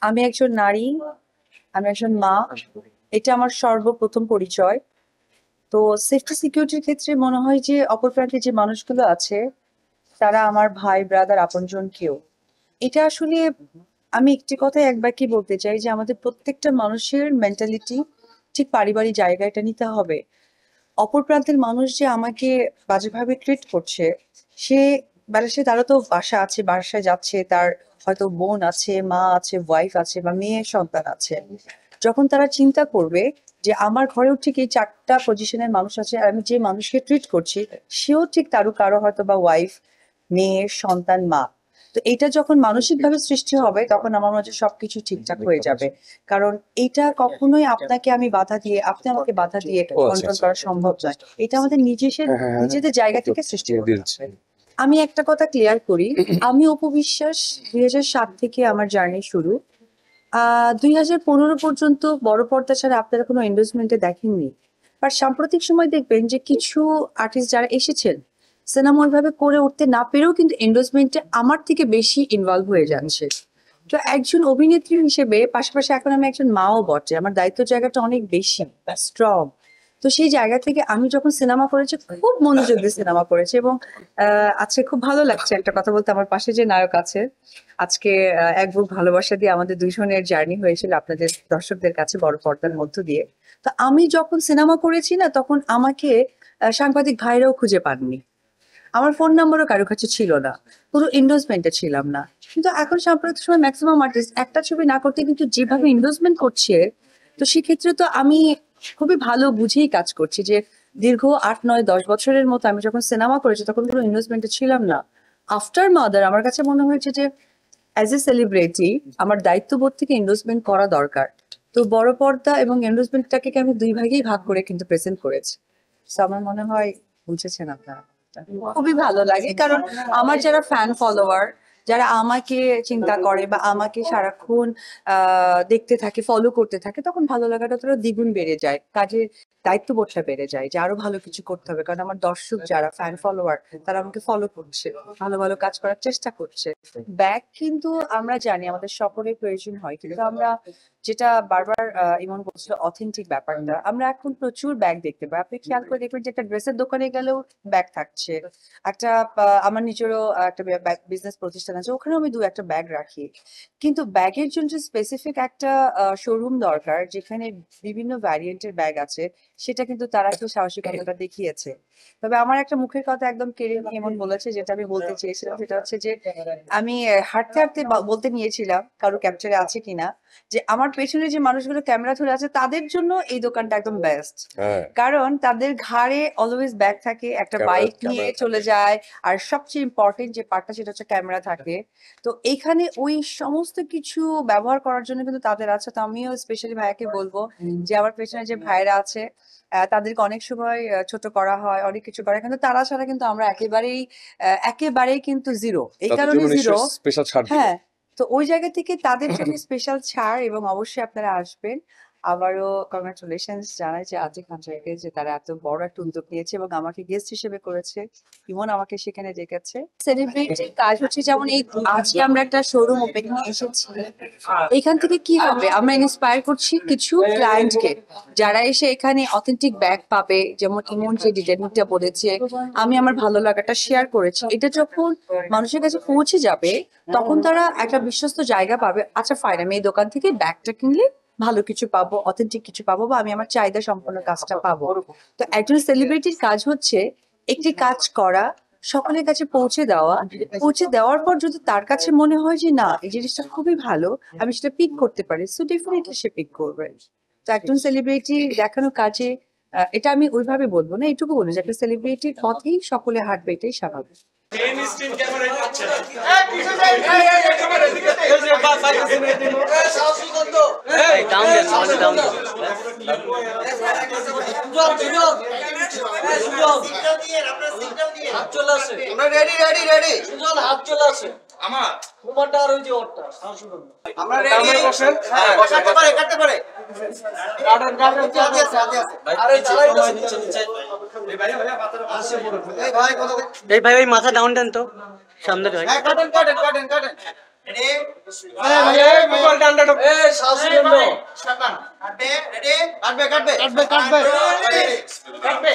আমি একজন নারী, আমি একজন মা। এটা আমার সর্বপ্রথম পরিচয়। তো সেফটি সিকিউরিটির ক্ষেত্রে মনে হয় যে অপর প্রান্তে যে মানুষগুলো আছে তারা আমার ভাই, ব্রাদার, আপনজন কেউ। এটা আসলে আমি একটি কথাই একবার কি বলতে চাই যে আমাদের প্রত্যেকটা মানুষের মেন্টালিটি ঠিক পারিবারিক জায়গাটা নিতে হবে। অপর প্রান্তের মানুষ যে আমাকে বাজেভাবে ট্রিট করছে, সে সে তারও তো বাসা আছে, বাসায় যাচ্ছে, তার হয়তো বোন আছে, মা আছে, ওয়াইফ আছে বা মেয়ে সন্তান আছে। যখন তারা চিন্তা করবে যে আমার ঘরেও ঠিক এই 4টা পজিশনের মানুষ আছে আর আমি যে মানুষকে ট্রিট করছি সেও ঠিক তারও কারো হয়তো বা ওয়াইফ, মেয়ে, সন্তান, মা। তো এটা যখন মানসিকভাবে সৃষ্টি হবে তখন আমার মনে হচ্ছে সবকিছু ঠিকঠাক হয়ে যাবে। কারণ এটা কখনোই আপনাকে আমি বাধা দিয়ে, আপনি আমাকে বাধা দিয়ে কন্ট্রোল করা সম্ভব নয়। এটা আমাদের নিজেদের জায়গা থেকে সৃষ্টি করতে হবে। আমি একটা কথা ক্লিয়ার করি, আমি অপু বিশ্বাস 2007 থেকে আমার জার্নি শুরু। 2015 পর্যন্ত বড় পর্দা ছাড়া আপনারা কোনো এন্ডোর্সমেন্টে দেখেননি। আর সাম্প্রতিক সময় দেখবেন যে কিছু আর্টিস্ট যারা এসেছেন সিনেমা ওইভাবে করে উঠতে না পেরেও কিন্তু এন্ডোর্সমেন্টে আমার থেকে বেশি ইনভলভ হয়ে যাচ্ছে। তো একজন অভিনেত্রী হিসেবে পাশাপাশি এখন আমি একজন মাও বটে, আমার দায়িত্ব জায়গাটা অনেক বেশি স্ট্রং। তো সেই জায়গা থেকে আমি যখন সিনেমা করেছি খুব মনোযোগ দিয়ে সিনেমা করেছি এবং আজকে খুব ভালো লাগছে একটা কথা বলতে, আমার পাশে যে নায়ক আছে আজকে এক বুক ভালোবাসা দিয়ে আমাদের দুইজনের জার্নি হয়েছিল আপনাদের দর্শকদের কাছে বড় পর্দার মধ্য দিয়ে। তো আমি যখন সিনেমা করেছি না তখন আমাকে সাংবাদিক ভাইরাও খুঁজে পাননি, আমার ফোন নাম্বারও কারো কাছে ছিল না, পুরো এন্ডোর্সমেন্টে ছিলাম না। কিন্তু এখন সাম্প্রতিক সময় ম্যাক্সিমাম আর্টিস্ট একটা ছবি না করতে কিন্তু যেভাবে এন্ডোর্সমেন্ট করছে, তো সেক্ষেত্রে তো আমি খুবই ভালো বুঝেই কাজ করছি যে দীর্ঘ 8, 9, 10 বছরের মতো আমি যখন সিনেমা করেছি তখন কোনো ইনভেস্টমেন্টে ছিলাম না। আফটার মাদার আমার কাছে মনে হয়েছে যে অ্যাজ এ সেলিব্রিটি আমার দায়িত্ববোধ থেকে এন্ডোর্সমেন্ট করা দরকার। তো বড় পর্দা এবং এন্ডোর্সমেন্টটাকে আমি দুই ভাগেই ভাগ করে কিন্তু প্রেজেন্ট করেছি। তো আমার মনে হয় বুঝেছেন আপনারা। খুবই ভালো লাগে কারণ আমার যারা ফ্যান ফলোয়ার, যারা আমাকে চিন্তা করে বা আমাকে সারাক্ষণ দেখতে থাকে, ফলো করতে থাকে, তখন ভালো লাগাটা তোরা দ্বিগুণ বেড়ে যায়, কাজের দায়িত্ববোধটা বেড়ে যায় যে আরো ভালো কিছু করতে হবে। কারণ আমার দর্শক যারা ফ্যান ফলোয়ার তারা আমাকে ফলো করছে, ভালো ভালো কাজ করার চেষ্টা করছে। ব্যাগ কিন্তু আমরা জানি আমাদের সকলের প্রয়োজন হয়, কিন্তু আমরা যেটা বারবার ইমন বলছিল অথেন্টিক ব্যাপারটা, আমরা এখন প্রচুর ব্যাগ দেখতে পাই। আপনি খেয়াল করে দেখবেন যে একটা ড্রেসের দোকানে গেলেও ব্যাগ থাকছে। একটা আমার নিজেরও একটা বিজনেস প্রতিষ্ঠান আছে, ওখানেও আমি 2 একটা ব্যাগ রাখি। কিন্তু ব্যাগের জন্য স্পেসিফিক একটা শোরুম দরকার যেখানে বিভিন্ন ভ্যারিয়েন্টের ব্যাগ আছে, সেটা কিন্তু তারা একটু সাহসিকতাটা দেখিয়েছে। তবে আমার একটা মুখের কথা একদম কেড়ে নিয়ে এমন বলেছে, যেটা আমি বলতে চেয়েছিলাম সেটা হচ্ছে যে আমি হাঁটতে হাঁটতে বলতে নিয়েছিলাম, কারো ক্যাপচারে আছে কিনা, যে আমার পেছনে যে মানুষগুলো ক্যামেরা ধরে আছে তাদের জন্য এই দোকানটা একদম বেস্ট। কারণ তাদের ঘাড়ে অলওয়েজ ব্যাগ থাকে, একটা বাইক নিয়ে চলে যায়, আর সবচেয়ে ইম্পর্টেন্ট যে পার্টটা সেটা হচ্ছে ক্যামেরা থাকে। তো এইখানে ওই সমস্ত কিছু ব্যবহার করার জন্য কিন্তু তাদের আছে। তো আমিও স্পেশালি ভাইয়াকে বলবো যে আমার পেছনে যে ভাইরা আছে তাদেরকে অনেক সময় ছোট করা হয়, অনেক কিছু করে, কিন্তু তারা ছাড়া কিন্তু আমরা একেবারেই কিন্তু জিরো। এই কারণে জিরো, স্পেশাল ছাড় দিবেন। হ্যাঁ। তো ওই জায়গা থেকে তাদের জন্য স্পেশাল ছাড় এবং অবশ্যই আপনারা আসবেন। আবারও কংগ্রাচুলেশনস জানাই যে আজিজ খানকে যে তারা এত বড় একটা উদ্যোগ নিয়েছে এবং আমাকে গেস্ট হিসেবে করেছে। ইমন আমাকে সেখানে ডেকেছে। সেলিব্রিটির কাজ হচ্ছে যেমন এই আজকে আমরা একটা শোরুম ওপেনিং এসেছি, এখান থেকে কি হবে আমরা ইন্সপায়ার করছি কিছু ক্লায়েন্টকে যারা এসে এখানে অথেন্টিক ব্যাগ পাবে। যেমন ইমন যে ডিজাইনটা বলেছে, আমি আমার ভালো লাগাটা শেয়ার করেছি, এটা যখন মানুষের কাছে পৌঁছে যাবে তখন তারা একটা বিশ্বস্ত জায়গা পাবে। আচ্ছা ফাইন, আমি এই দোকান থেকে ব্যাগটা কিনলে ভালো কিছু পাবো, অথেন্টিক কিছু পাবো, বা আমি আমার চাহিদা সম্পন্ন কাজটা পাবো। তো একজন সেলিব্রিটির কাজ হচ্ছে একটি কাজ করা, সকলের কাছে পৌঁছে দেওয়া, পৌঁছে দেওয়ার পর যদি তার কাছে মনে হয় যে না এই জিনিসটা খুবই ভালো, আমি সেটা পিক করতে পারি, সো ডেফিনেটলি সে পিক করবে। তো একজন সেলিব্রিটি দেখানো কাজে এটা আমি ওইভাবে বলবো না, এটুকু বলবো যে একটা সেলিব্রিটির পথেই সকলে হাঁটবে, এটাই স্বাভাবিক। আমার তোমারটা আর ওই যে ওরটা আমরা রেডি বসেন। হ্যাঁ কাটতে পারে গার্ডেন আছে আছে। আরে চালাই তো নিচে নিচে। এই ভাই মাথাটা আসে পড়ে। এই ভাই কত এই ভাই ওই মাথা ডাউন দেন তো সামনে ভাই। হ্যাঁ কাটেন রেডি। এই ভাই মোবাইল ডান্ডা কাটবে রেডি কাটবে কাটবে কাটবে কাটবে কাটবে